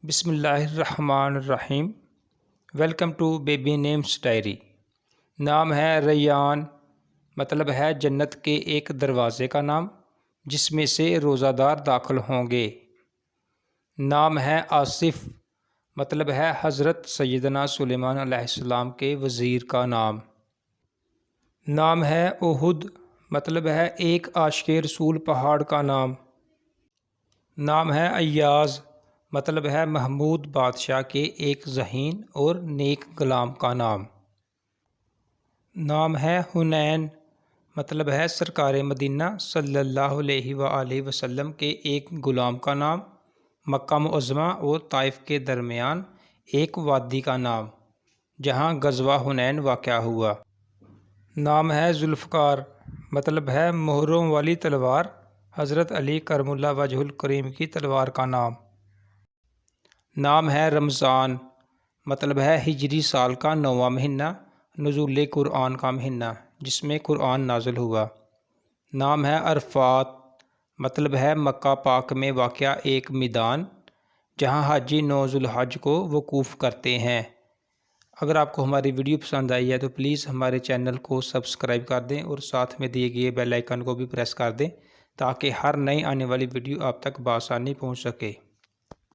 بسم اللہ الرحمن الرحیم۔ Welcome to baby names diary. نام ہے ریان، مطلب ہے جنت کے ایک دروازے کا نام جس میں سے روزہ دار داخل ہوں گے۔ نام ہے آصف، مطلب ہے حضرت سیدنا سلیمان علیہ السلام کے وزیر کا نام۔ نام ہے احد، مطلب ہے ایک عاشق رسول پہاڑ کا نام۔ نام ہے ایاز، مطلب ہے محمود بادشاہ کے ایک ذہین اور نیک غلام کا نام۔ نام ہے حنین، مطلب ہے سرکار مدینہ صلی اللہ علیہ وآلہ وسلم کے ایک غلام کا نام۔ مکہ معظمہ اور طائف کے درمیان ایک وادی کا نام جہاں غزوہ حنین واقع ہوا۔ نام ہے ذوالفقار، مطلب ہے مہروں والی تلوار، حضرت علی کرم اللہ وجہ الکریم کی تلوار کا نام۔ نام ہے رمضان، مطلب ہے ہجری سال کا 9واں مہینہ، نزول قرآن کا مہینہ جس میں قرآن نازل ہوا۔ نام ہے عرفات، مطلب ہے مکہ پاک میں واقع ایک میدان جہاں حاجی 9 ذو الحج کو وقوف کرتے ہیں۔ اگر آپ کو ہماری ویڈیو پسند آئی ہے تو پلیز ہمارے چینل کو سبسکرائب کر دیں اور ساتھ میں دیے گئے بیل آئیکن کو بھی پریس کر دیں تاکہ ہر نئی آنے والی ویڈیو آپ تک بآسانی پہنچ سکے۔